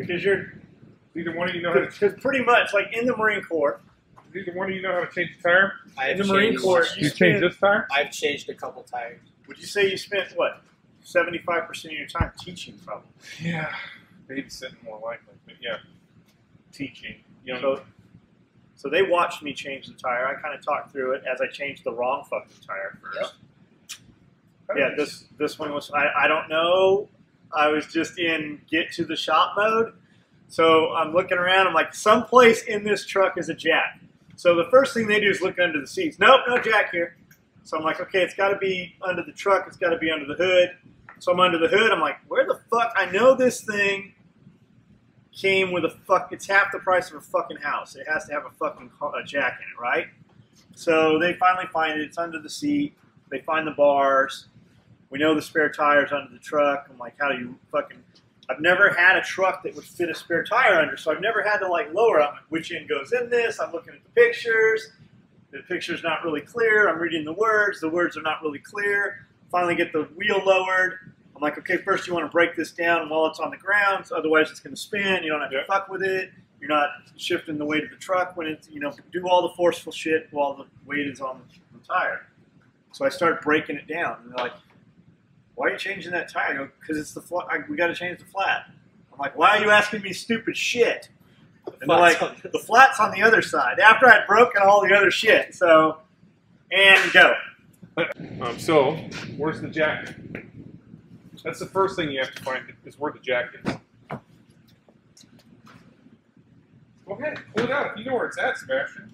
Because you're... Neither one of you know how to... Because pretty much, like in the Marine Corps... Neither one of you know how to change a tire? In the Marine Corps, you changed this tire? I've changed a couple tires. Would you say you spent, what, 75% of your time teaching, probably? Yeah. Babysitting more likely, but yeah. Teaching. You know, So they watched me change the tire. I kind of talked through it as I changed the wrong fucking tire first. Yep. Yeah, this one was, I don't know. I was just in get to the shop mode. So I'm looking around. I'm like, someplace in this truck is a jack. So the first thing they do is look under the seats. Nope, no jack here. So I'm like, okay, it's got to be under the truck. It's got to be under the hood. So I'm under the hood. I'm like, where the fuck? I know this thing came with it's half the price of a fucking house. It has to have a jack in it, right? So they finally find it. It's under the seat. They find the bars. We know the spare tire's under the truck. I'm like, how do you fucking... I've never had a truck that would fit a spare tire under, so I've never had to like lower it. Which end goes in this? I'm looking at the pictures. The picture's not really clear. I'm reading the words. The words are not really clear. Finally get the wheel lowered. I'm like, okay, first you want to break this down while it's on the ground, so otherwise it's going to spin. You don't have to fuck with it. You're not shifting the weight of the truck when it's, do all the forceful shit while the weight is on the tire. So I start breaking it down. And they're like, why are you changing that tire? I go, because it's the flat. We got to change the flat. I'm like, why are you asking me stupid shit? And they're like, the flat's on the other side. After I'd broken all the other shit. So, and go. So, where's the jack? That's the first thing you have to find is where the jack is. Go ahead, pull it out. If you know where it's at, Sebastian.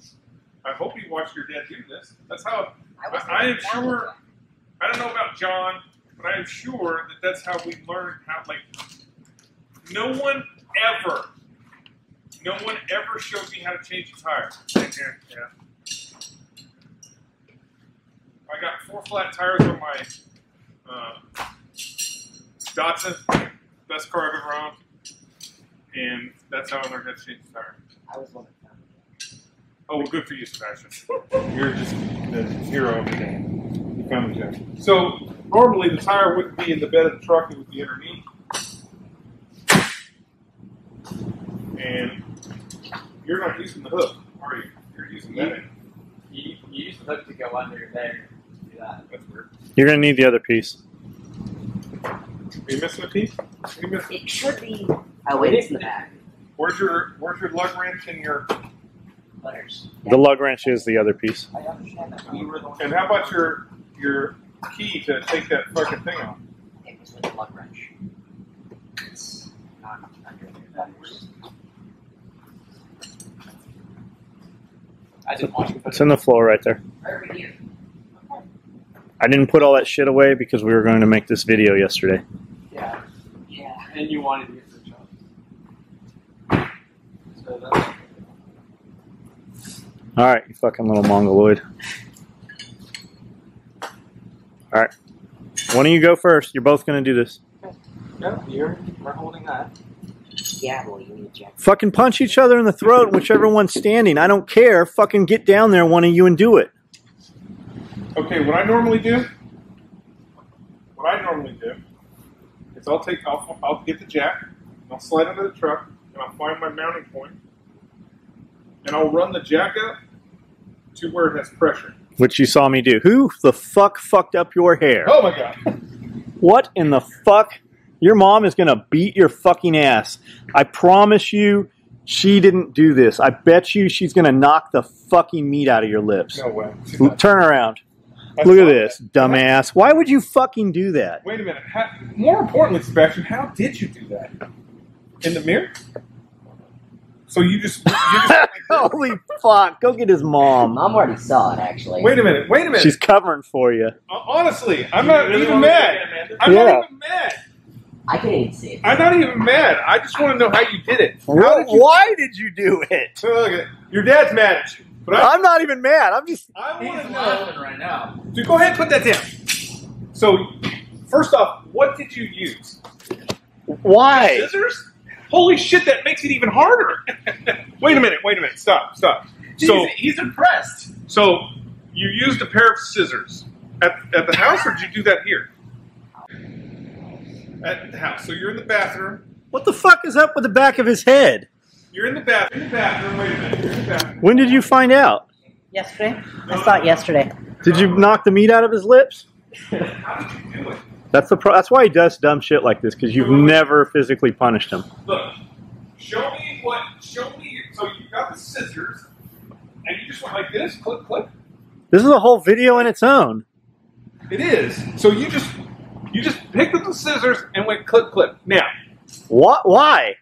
I hope you watched your dad do this. That's how I am sure. I don't know about John, but I am sure that that's how we learned how. Like, no one ever showed me how to change a tire. Yeah. I got 4 flat tires on my Datsun, best car I've ever owned, and that's how I learned how to change the tire. I was one that found it. Oh, well, good for you, Sebastian. You're just the hero of the day. You found the jack. So, normally the tire wouldn't be in the bed of the truck, it would be underneath. And you're not using the hook, are you? You're using that. You use the hook to go under there. Do that. That's weird. You're going to need the other piece. Are you missing a piece? It should be. Oh, it is in the back. Where's your lug wrench and your... Letters. The lug wrench is the other piece. I understand that. And how about your key to take that fucking thing off? It was with the lug wrench. It's not under the letters. I didn't want you to put It's in the floor right there. Right over here. Okay. I didn't put all that shit away because we were going to make this video yesterday. Yeah. Yeah. And you wanted to get the job. So that's... All right, you fucking little mongoloid. All right. One of you go first. You're both going to do this. No, we're holding that. Yeah, well, you need Jack. Fucking punch each other in the throat, whichever one's standing. I don't care. Fucking get down there, one of you, and do it. Okay, what I normally do is I'll get the jack, I'll slide under the truck, and I'll find my mounting point, and I'll run the jack up to where it has pressure. Which you saw me do. Who the fuck fucked up your hair? Oh my god. What in the fuck? Your mom is going to beat your fucking ass. I promise you she didn't do this. I bet you she's going to knock the fucking meat out of your lips. No way. Turn around. Look at this, dumbass. Why would you fucking do that? Wait a minute. More importantly, Sebastian, how did you do that? In the mirror? So you just Holy fuck. Go get his mom. Mom already saw it, actually. Wait a minute. She's covering for you. Honestly, I'm not even mad. I'm not even mad. I can't even see it. I'm not even mad. I just want to know how you did it. Why did you do it? So look at it. Your dad's mad at you. But I'm not even mad. I'm just... I want to know. laughing right now. Dude, go ahead and put that down. So, first off, what did you use? Why? Scissors? Holy shit, that makes it even harder. Wait a minute. Stop. So He's impressed. So, you used a pair of scissors at the house, or did you do that here? At the house. So you're in the bathroom. What the fuck is up with the back of his head? You're in the bathroom. Wait a minute. You're in the bathroom. When did you find out? Yesterday? I saw it yesterday. Did you knock the meat out of his lips? How did you do it? That's why he does dumb shit like this, because you've never physically punished him. Look, show me. So you got the scissors, and you just went like this, click, click. This is a whole video in its own. It is. So you just picked up the scissors and went click, click. Now, What? Why?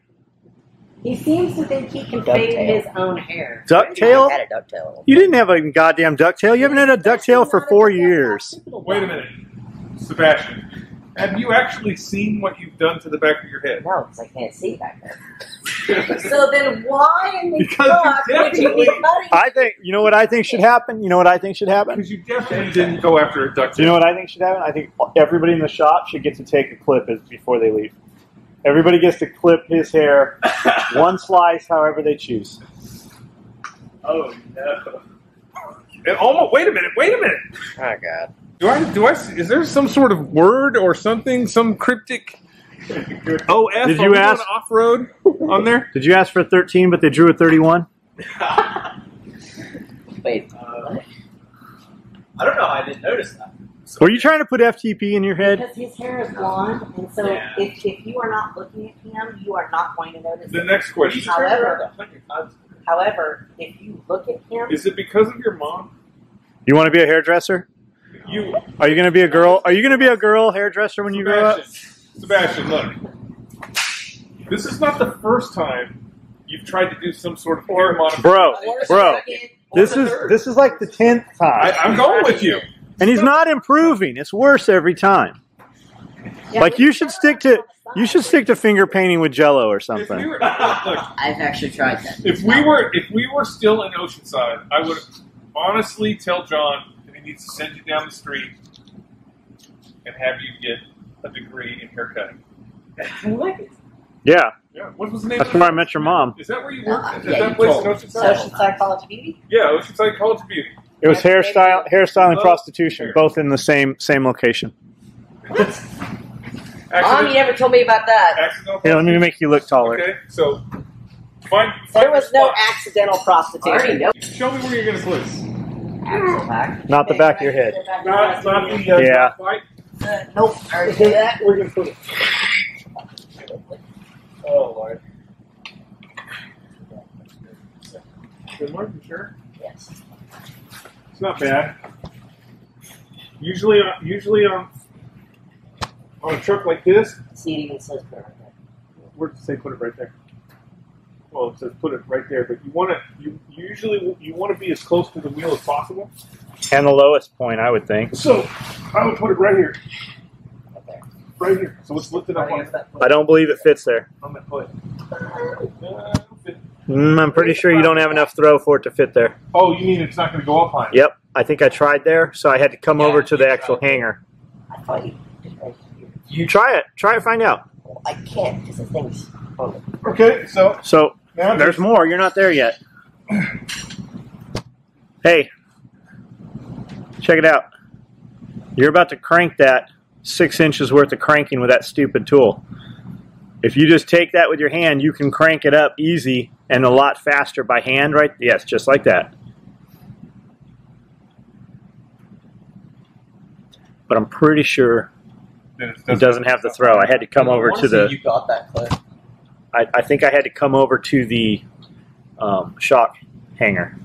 He seems to think he can fade his own hair. Ducktail? I had a ducktail. You didn't have a goddamn ducktail. You haven't had a ducktail for 4 years. wait a minute, Sebastian. Have you actually seen what you've done to the back of your head? No, because I can't see back there. So then why in the Because fuck you would you be definitely- cutting? I think, you know what I think should happen? You know what I think should happen? Because you definitely didn't go after a ducktail. You know what I think should happen? I think everybody in the shop should get to take a clip before they leave. Everybody gets to clip his hair, one slice, however they choose. Oh no. And almost. Wait a minute. Oh, God. Is there some sort of word or something, some cryptic OF? Did you ask- off-road on there? Did you ask for a 13, but they drew a 31? Wait. I don't know. I didn't notice that. Were you trying to put FTP in your head? Because his hair is blonde, and so Yeah. if you are not looking at him, you are not going to notice The it. next question. However, if you look at him, Is it because of your mom? You want to be a hairdresser? You, Are you going to be a girl? Are you going to be a girl hairdresser when you grow up? Sebastian, look. This is not the first time you've tried to do some sort of hair modification. Bro, this is like the 10th time, I'm going with you. and he's not improving. It's worse every time. yeah, Like you should stick to finger painting with Jello or If something. we were, look, I've actually tried that. if we were still in Oceanside, I would honestly tell John that he needs to send you down the street and have you get a degree in haircutting. Yeah, Yeah. What was the name? that's of where I it? met your mom. Is that where you worked? Is Yeah, that you place in told me. Oceanside? Social Psychology Beauty. Yeah, Oceanside College of Beauty. It was hairstyling, Oh. prostitution, both in the same location. Mom, you Accident- never told me about that. accidental. Here, let me make you look taller. Okay, so find There was no your spot. accidental prostitution. Nope. Show me where you're going to put it. Axle pack. Not the back of your head. Not the Yeah. light. Nope. I already did that. We're going to put it. Oh, Lord. Good mark, you sure? Yes. It's not bad. Usually on a truck like this, See, it even says there. where does it say put it right there? Well, it says put it right there, but you usually want to be as close to the wheel as possible. And the lowest point, I would think. So I would put it right here. Right here. So let's lift it up I don't believe it fits there. on that foot. I'm pretty sure you don't have enough throw for it to fit there. Oh, you mean it's not going to go up high? Yep, I think I tried there, so I had to come over to the actual hanger. I thought you did right here. You try it, find out. Well, I can't because the thing's. Okay, so So now there's more. You're not there yet. Hey, check it out. You're about to crank that 6 inches worth of cranking with that stupid tool. If you just take that with your hand, you can crank it up easy and a lot faster by hand, right? Yes, just like that. But I'm pretty sure it doesn't have the throw. I had to come over to the. You got that clip. I think I had to come over to the shock hanger.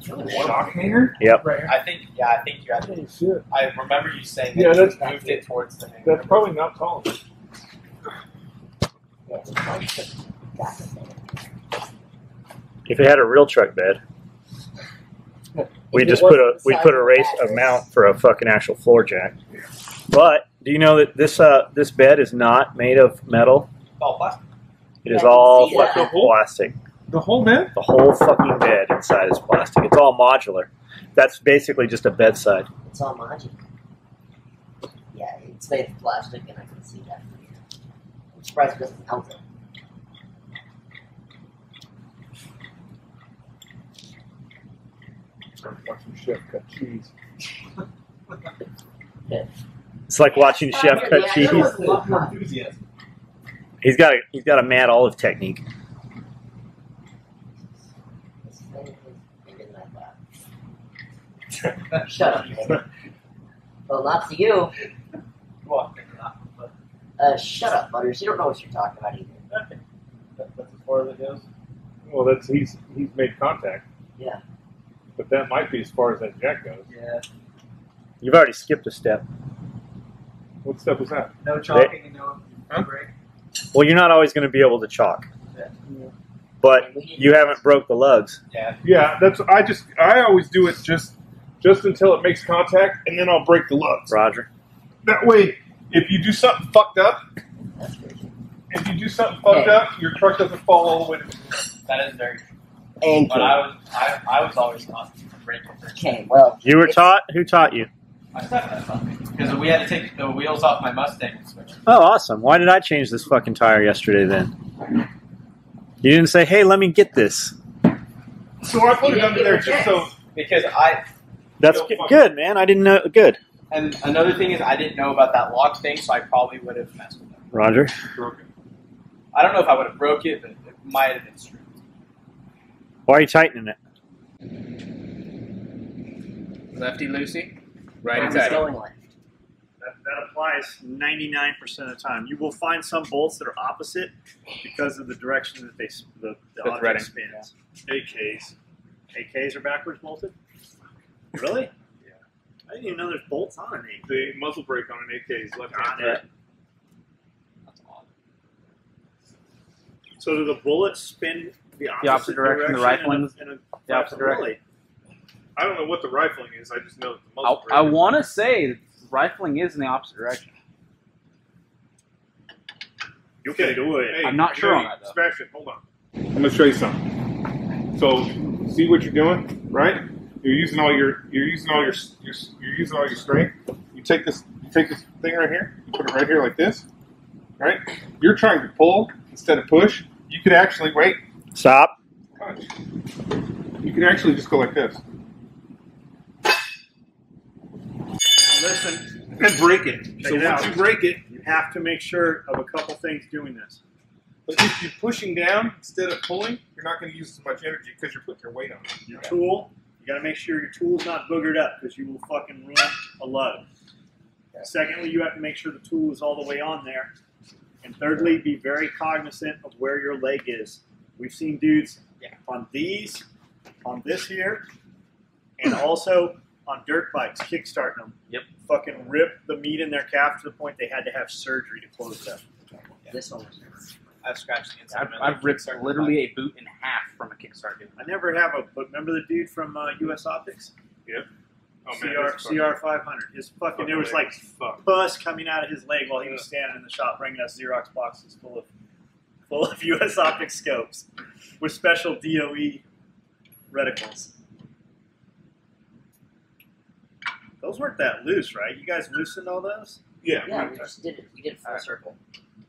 shock hanger. Yep. Right. I think you had to. I remember you saying Yeah, that that's- you moved it towards the hanger. That's probably not tall. If it had a real truck bed, we just put a race mount for a fucking actual floor jack. But do you know that this bed is not made of metal? Oh, plastic. It is Yeah, I all can see that. fucking plastic. The whole man. The whole fucking bed inside is plastic. It's all modular. That's basically just a bedside. It's all magic. Yeah, it's made of plastic, and I can see that. I'm surprised it doesn't melt it. Watching Chef cut cheese. It's like watching Chef cut cheese. Enthusiasm. He's got a Mad Olive technique. This thing is bigger than I thought. Shut up, man. Well, not to you. What? Shut up, Butters. You don't know what you're talking about either. That's as far as it goes. Well, he's made contact. Yeah. But that might be as far as that jack goes. Yeah. You've already skipped a step. What step was that? No chalking and no break. Well, you're not always going to be able to chalk, Yeah. but you haven't broke the lugs. Yeah. Yeah, I always do it just until it makes contact, and then I'll break the lugs. Roger. That way, if you do something fucked up, your truck doesn't fall all the way to the ground. That is very true. And But I was always taught to break it first. okay, well, You were it's- taught? Who taught you? My stepdad taught me. Because we had to take the wheels off my Mustang and switch. Oh, awesome. Why did I change this fucking tire yesterday then? You didn't say, hey, let me get this. So I put it under there just so. Because That's good, man. I didn't know. Good. and another thing is I didn't know about that lock thing, so I probably would have messed with it. Roger. Broken. I don't know if I would have broke it, but it might have been screwed. Why are you tightening it? Lefty loosey, it's righty tighty. going left. That applies 99% of the time. You will find some bolts that are opposite because of the direction that the object threading. spins. AKs. AKs are backwards bolted? Really? Yeah. I didn't even know there's bolts on an AK. The muzzle brake on an AK is left hand Got side. it. That's odd. So do the bullets spin the opposite direction, the rifling in a the opposite direction. Really? I don't know what the rifling is. I just know that the muzzle brake. I want to say that rifling is in the opposite direction. You can do it. Hey, I'm not sure on hey, that, though. Sebastian, hold on. I'm gonna show you something. So, see what you're doing, right? You're using all your strength. You take this thing right here. You put it right here like this, right? You're trying to pull instead of push. You could actually wait. Stop. Punch. You can actually just go like this Now listen, and break it. Check So it once out. you break it, you have to make sure of a couple things doing this. but if you're pushing down instead of pulling, you're not going to use as much energy because you're putting your weight on it. Your tool, you got to make sure your tool's not boogered up because you will fucking ruin a lug. Secondly, you have to make sure the tool is all the way on there. And thirdly, be very cognizant of where your leg is. We've seen dudes on these, on this here, and also on dirt bikes, kickstarting them. Yep. Fucking rip the meat in their calf to the point they had to have surgery to close it up. This one was never. I've scratched the inside of my leg. I've ripped literally a boot in half from a kickstart. Dude. I never have but remember the dude from US Optics? Oh, CR 500. His fucking, there was like pus coming out of his leg while he was standing in the shop bringing us Xerox boxes full of US Optics scopes with special DOE reticles. Those weren't that loose, right? You guys loosened all those? Yeah. Yeah, we just did it. We did it full circle.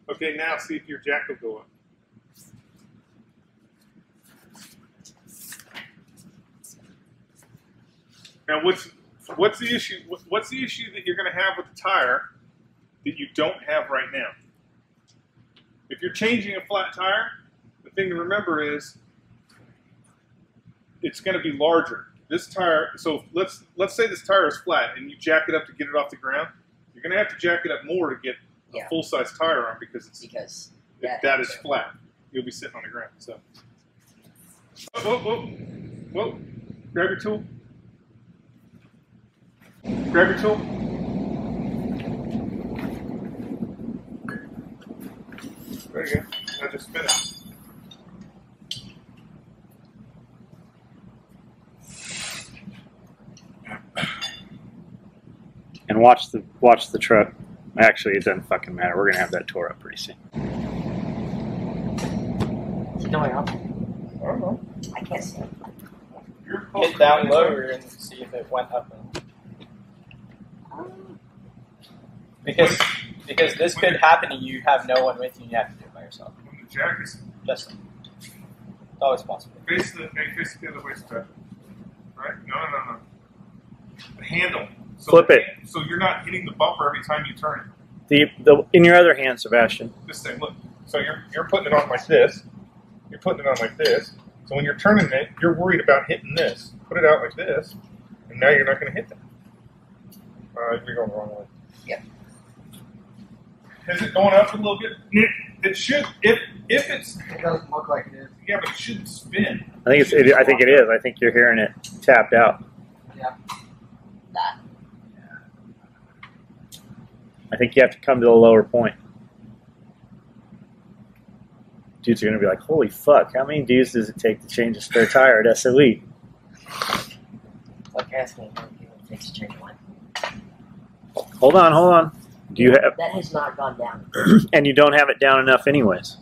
Okay, now see if your jack will go up. Now, what's the issue? What's the issue that you're going to have with the tire that you don't have right now? If you're changing a flat tire, the thing to remember is it's going to be larger. This tire. So let's say this tire is flat and you jack it up to get it off the ground. You're going to have to jack it up more to get a full-size tire on because that is flat. You'll be sitting on the ground. So, whoa! Grab your tool. Grab your tool. There you go. Now just spin it. And watch the truck. Actually, it doesn't fucking matter. We're gonna have that tore up pretty soon. Is it going up? I don't know. I can't see. Hit down lower and see if it went up. Because this could happen and you have no one with you and you have to do it by yourself. When the jack is It's always possible. face the other way, Sebastian. Right? No. The handle. So Flip it. So you're not hitting the bumper every time you turn it. The in your other hand, Sebastian. This thing, look. So you're putting it on like this. You're putting it on like this. So when you're turning it, you're worried about hitting this. Put it out like this, and now you're not going to hit that. You're going the wrong way. Yep. Is it going up a little bit? It should. If it's It doesn't look like it is. yeah, but it shouldn't spin. I think it's. I think it is. I think you're hearing it tapped out. Yeah. That. I think you have to come to the lower point. Dudes are going to be like, holy fuck, how many dudes does it take to change a spare tire at SOE? It's like asking how many people it takes to change one. Hold on. Do you have, That has not gone down. and you don't have it down enough anyways.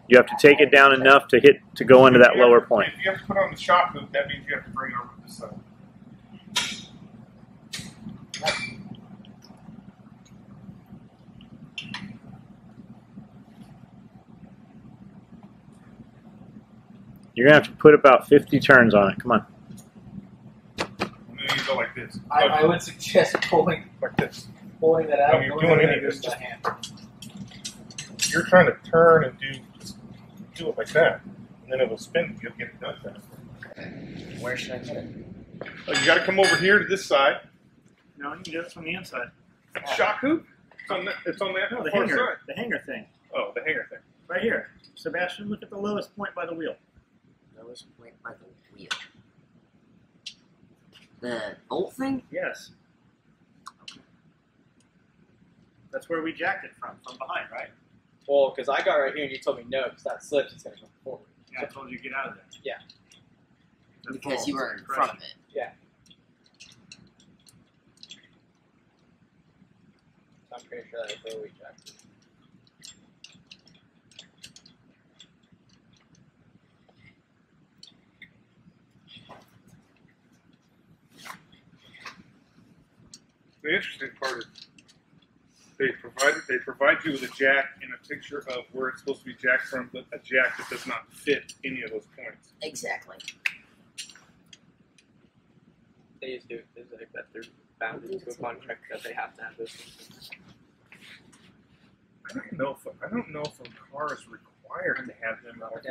You have to take it down enough to go into that lower point. If you have to put on the shock move, that means you have to bring it over to this side. You're going to have to put about 50 turns on it. Come on. And then you go like this. I would suggest pulling Like this. that out. When you're doing any of this, just you're trying to turn and do it like that, and then it'll spin. You'll get it done faster. Where should I put it? Oh, you got to come over here to this side. No, you can do it from the inside. Shock hoop. It's on that No, the far hanger. side. The hanger thing. Oh, the hanger thing. Right here. Sebastian, look at the lowest point by the wheel. Lowest point by the wheel. The bolt thing? Yes. That's where we jacked it from behind, right? Well, because I got right here and you told me no, because that slips, it's going to go forward. Yeah, I told you to get out of there. Yeah. Because you were in front of it. So I'm pretty sure that's where we jacked it. The interesting part is they provide you with a jack and a picture of where it's supposed to be jacked from, but a jack that does not fit any of those points. Exactly. They just do it. It's like that they're bound into a contract that they have to have those things. I don't know if a car is required to have them, or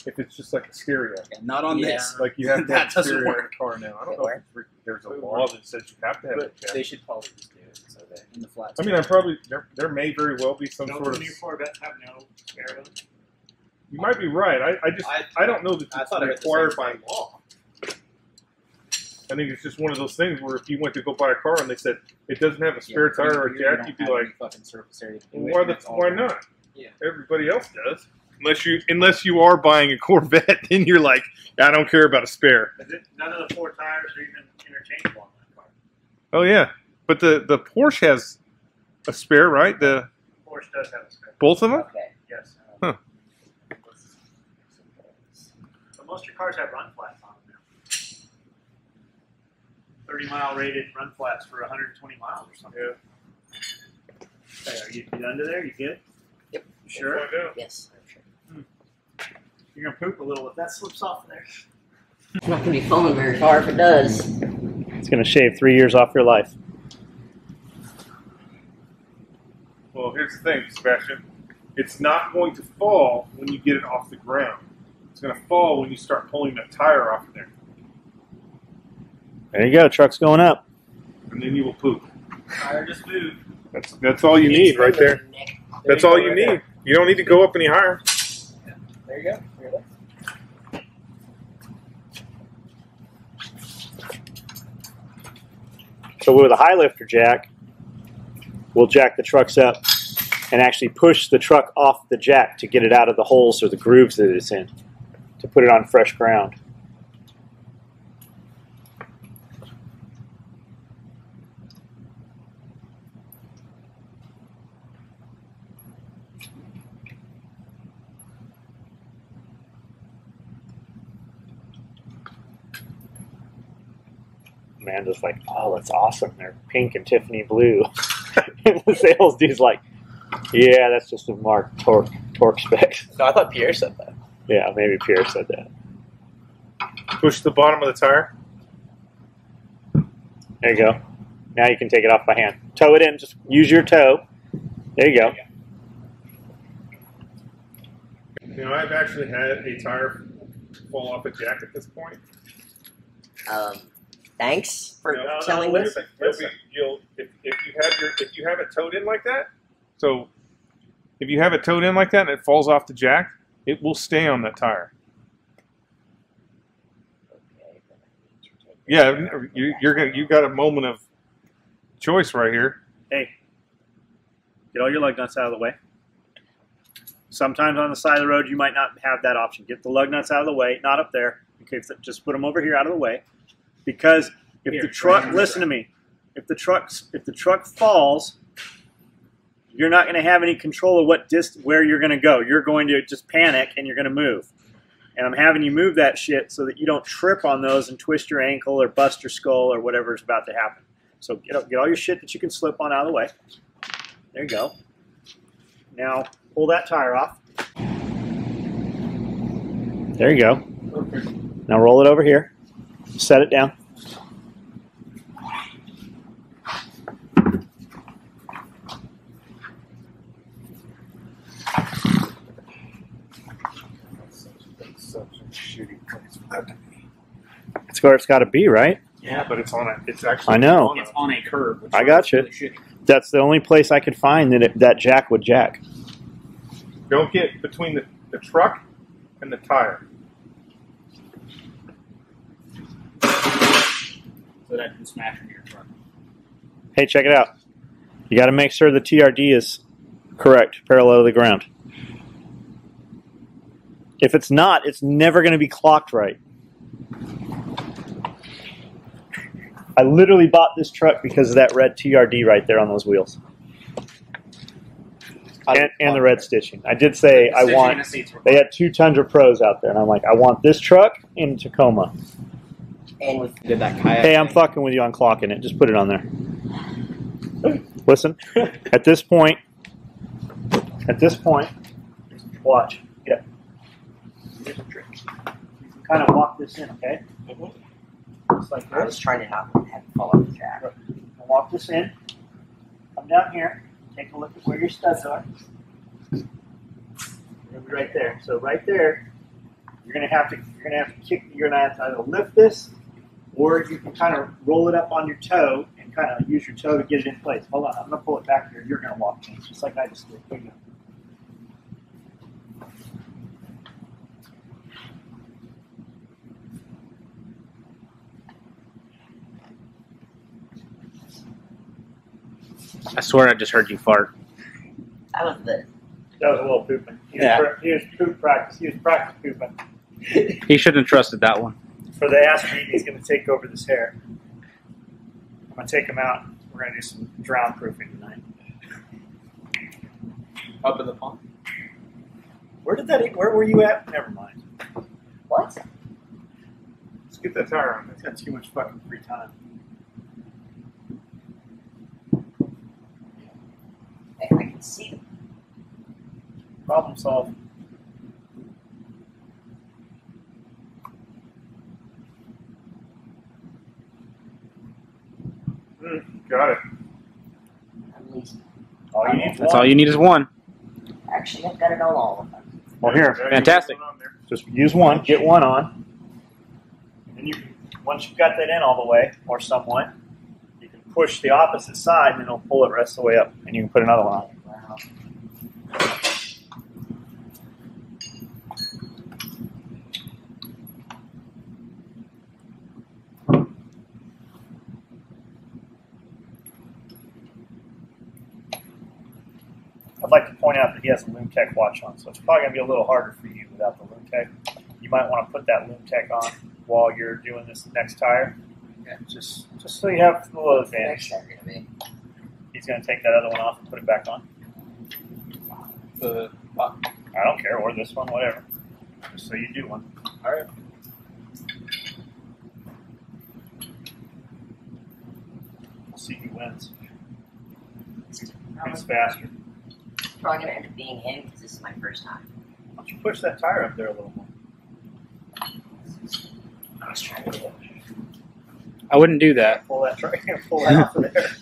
if it's just like a stereo. Yeah, not on Yeah. this. Like you have to That have doesn't stereo in work. a car now. I don't know if there's a law that says you have to have a But jack. they should probably just do it so that In the flats. I mean, there may very well be some No, sort the of. new Corvettes have no spare. You might be right. I don't know that I it's thought I read the required same by thing. law. I think it's just one of those things where if you went to go buy a car and they said it doesn't have a spare tire or a jack, you'd be like, fucking surface area to do well, it, why and it's all why done. not? Yeah. Everybody else does. Unless you are buying a Corvette, then you're like, I don't care about a spare. None of the 4 tires are even interchangeable on that car. Oh yeah, but the Porsche has a spare, right? The Porsche does have a spare. both of them. Okay. Yes. Huh. But most of your cars have run flats on them now. 30-mile rated run flats for 120 miles or something. Yeah. Hey, are you under there? You good? Yep. You sure? Find out. Yes, I'm sure. You're gonna poop a little if that slips off there. It's not going to be falling very far if it does. It's gonna shave 3 years off your life. Well, here's the thing, Sebastian. It's not going to fall when you get it off the ground. It's going to fall when you start pulling that tire off of there, There you go. Truck's going up. and then you will poop. Tire just moved. That's all you need right there. Nick. That's all you need. You don't need to go up any higher. There you go. Here, look. So with a high lifter jack, we'll jack the trucks up and actually push the truck off the jack to get it out of the holes or the grooves that it's in, to put it on fresh ground. Amanda's like, oh, that's awesome. They're pink and Tiffany blue. And the sales dude's like, yeah, that's just a marked torque spec. No, I thought Pierre said that. Yeah, maybe Pierre said that. Push the bottom of the tire. There you go. Now you can take it off by hand. Toe it in. Just use your toe. There you go. You know, I've actually had a tire fall off a jack at this point. Thanks for No, telling me. listen, if you have it towed in like that, so if you have it towed in like that and it falls off the jack, it will stay on that tire. Okay, then I need to take Yeah, you got a moment of choice right here. Hey, get all your lug nuts out of the way. Sometimes on the side of the road, you might not have that option. Get the lug nuts out of the way, not up there. Okay, just put them over here out of the way. Because if the truck, listen to me, if the truck falls, you're not going to have any control of where you're going to go. You're going to just panic and you're going to move. And I'm having you move that shit so that you don't trip on those and twist your ankle or bust your skull or whatever is about to happen. So get all your shit that you can slip on out of the way. There you go. Now pull that tire off. There you go. Now roll it over here. Set it down. It's where it's got to be, right? Yeah, but it's on a. It's actually. I know. It's on a curve. Which I got you. really shitty. That's the only place I could find that jack would jack. Don't get between the truck and the tire. So that can smash into your truck. Hey, check it out. You got to make sure the TRD is correct, parallel to the ground. If it's not, it's never going to be clocked right. I literally bought this truck because of that red TRD right there on those wheels. And the red stitching. I did say I want. They had 2 Tundra Pros out there, and I'm like, I want this truck in Tacoma. And Did that kayak? Hey, I'm fucking with you on clocking it. Just put it on there. Listen, at this point, watch. Yeah. Here's a trick. You can kind of walk this in, okay? Just like I was this. trying to not have it fall off the jack. Walk this in. Come down here. Take a look at where your studs are. They're gonna be right there. So right there, you're gonna have to either lift this, or you can kind of roll it up on your toe and kind of use your toe to get it in place. Hold on, I'm gonna pull it back here. You're gonna walk in, just like I just did. There you go. I swear I just heard you fart. That was the. That was a little pooping. He was poop practice. He was practice pooping. He shouldn't have trusted that one. For the ass meeting, he's going to take over this hair. I'm going to take him out. We're going to do some drown proofing tonight. Up in the pond. Where were you at? Never mind. What? Let's get that tire on It's got too much fucking free time. I can see them. Problem solved. Got it. At least. All you need is That's one. all you need is one. Actually, I've got it on all of them. Well, here, Fantastic. just use one. Get one on. And once you've got that in all the way, or somewhat, you can push the opposite side, and it'll pull it rest of the way up, and you can put another one on. Wow. I'd like to point out that he has a Loom Tech watch on, so it's probably going to be a little harder for you without the Loom Tech. You might want to put that Loom Tech on while you're doing this next tire, just so you have a little advantage. Next time, gonna be. He's going to take that other one off and put it back on. I don't care, or this one, whatever. Just so you do one. All right. We'll see who wins. Who's faster? It's probably gonna end up being him because this is my first time. Why don't you push that tire up there a little more? I was trying to do it. I wouldn't do that. Pull that pull that off of there.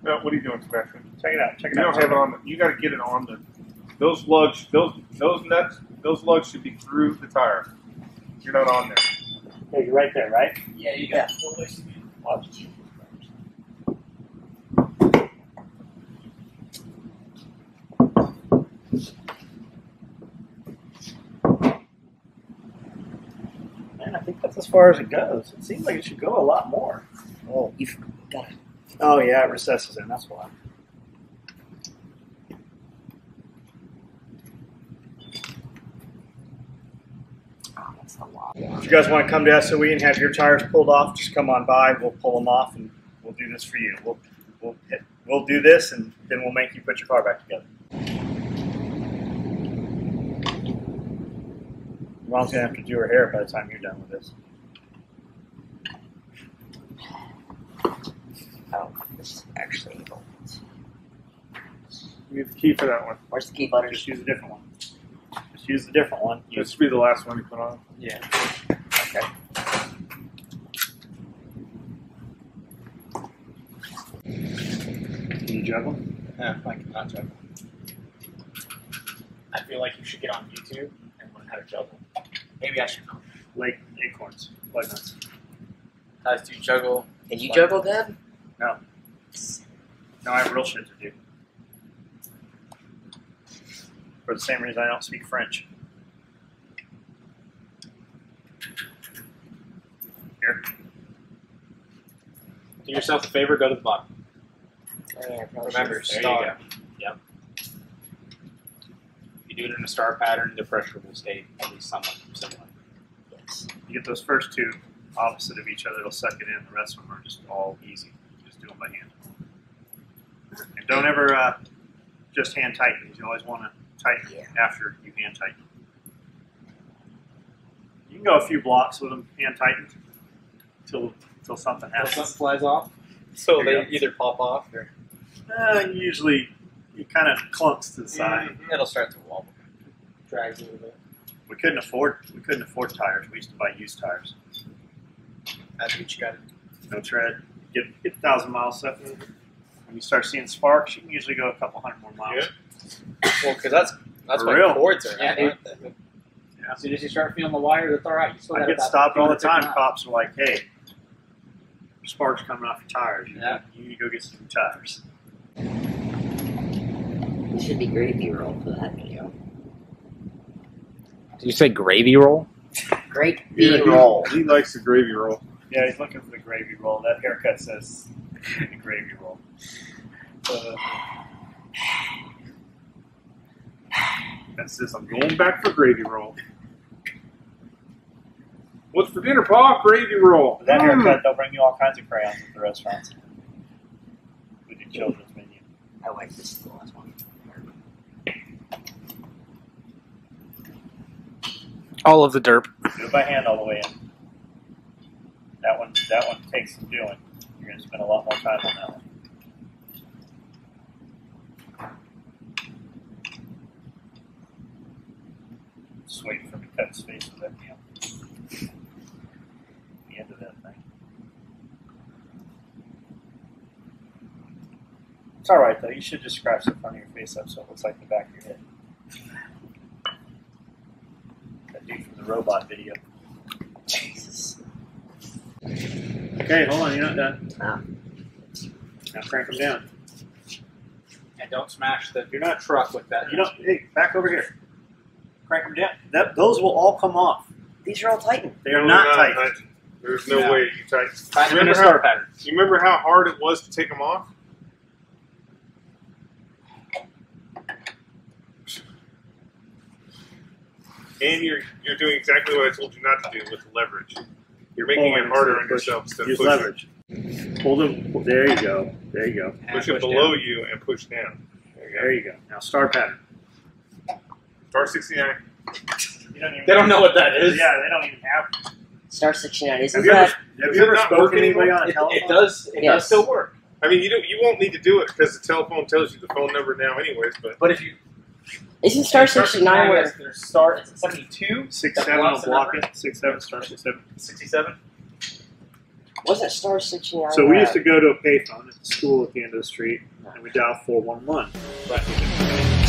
No, what are you doing, Sebastian? Check it out. Check it You out. don't have it on. You got to get it on the. Those lugs. Those nuts. Those lugs should be through the tire. You're not on there. Hey, you're right there, right? Yeah, you got Watch. Man, I think that's as far as it goes. It seems like it should go a lot more. Oh, you've got it. Oh yeah, it recesses in. That's why. Oh, that's a lot. If you guys want to come to SOE and have your tires pulled off, just come on by. We'll pull them off, and we'll do this for you. We'll do this, and then we'll make you put your car back together. Mom's gonna have to do her hair by the time you're done with this. Oh, this is actually able. You need the key for that one. Where's the key butters? Just use a different one. Just use a different one. This should be the last one you put on. Yeah. Okay. Can you juggle? Yeah, I cannot juggle. I feel like you should get on YouTube and learn how to juggle. Maybe I should know. Like acorns, like nuts. Guys, do you juggle? Can you juggle, Dad? No. No, I have real shit to do. For the same reason I don't speak French. Here. Do yourself a favor, go to the bottom. Oh, yeah, I probably Remember, should. star. Yep. If you do it in a star pattern, the pressure will stay at least somewhat similar. Yes. You get those first two opposite of each other, it'll suck it in. The rest of them are just all easy. Just do them by hand. And don't ever just hand tighten. You always want to tighten after you hand tighten. You can go a few blocks with them hand tightened till something Something happens. flies off, so There you they go. either pop off or Usually, it kind of clunks to the side. It'll start to wobble. drags a little bit. We couldn't afford tires. We used to buy used tires. That's what you got to do. No tread. Get 1,000 miles stuff. When you start seeing sparks, you can usually go a couple hundred more miles. Well, because that's For why real. cords are. Yeah, aren't dude. they? As soon as you start feeling the wire, that's all right. You still I got get about stopped all the 250 time. miles. Cops are like, "Hey, sparks coming off your tires. Yeah. You need to go get some new tires." This should be gravy roll for that video. Did you say gravy roll? Great Yeah, roll. He likes the gravy roll. Yeah, he's looking for the gravy roll. That haircut says the gravy roll. That says I'm going back for gravy roll. What's for dinner, Pa? Gravy roll. With that haircut, they'll bring you all kinds of crayons at the restaurants. With your children's menu. I like this is the last one. All of the derp. Do it by hand all the way in. That one takes some doing. You're going to spend a lot more time on that one. Just waiting for him to cut his face with that nail. The end of that thing. It's alright though, you should just scratch the front of your face up so it looks like the back of your head. That dude from the robot video. Jesus. Okay, hold on, you're not done. Ah. Now crank them down. And don't smash the You're not truck with that. You know, hey, back over here. Crank them down. Those will all come off. These are all tightened. They are No, not they're tight. There's no No. way you tighten. Find them in a Remember star how, pattern. you remember how hard it was to take them off? And you're doing exactly what I told you not to do with the leverage. You're making it harder on yourself instead of Use pushing. leverage. Pull them. There you go. There you go. And Push it push below down. you and push down. There you go. There you go. Now star pattern. Star 69. You don't even, They don't know what that is. Yeah, they don't even have. Star 69. Isn't Have you ever, that? have Does you it ever not spoken work to anybody anymore? on a telephone? It does. It Yes. does still work. I mean, you won't need to do it because the telephone tells you the phone number now, anyways. But But if you Isn't Star 69 where? there's star, it's 72, 6 that 7 will blocks the block number. it. 6 7 star 6 7. 67. Wasn't star 69? So we used to go to a payphone at the school at the end of the street, and we dial 411. Right.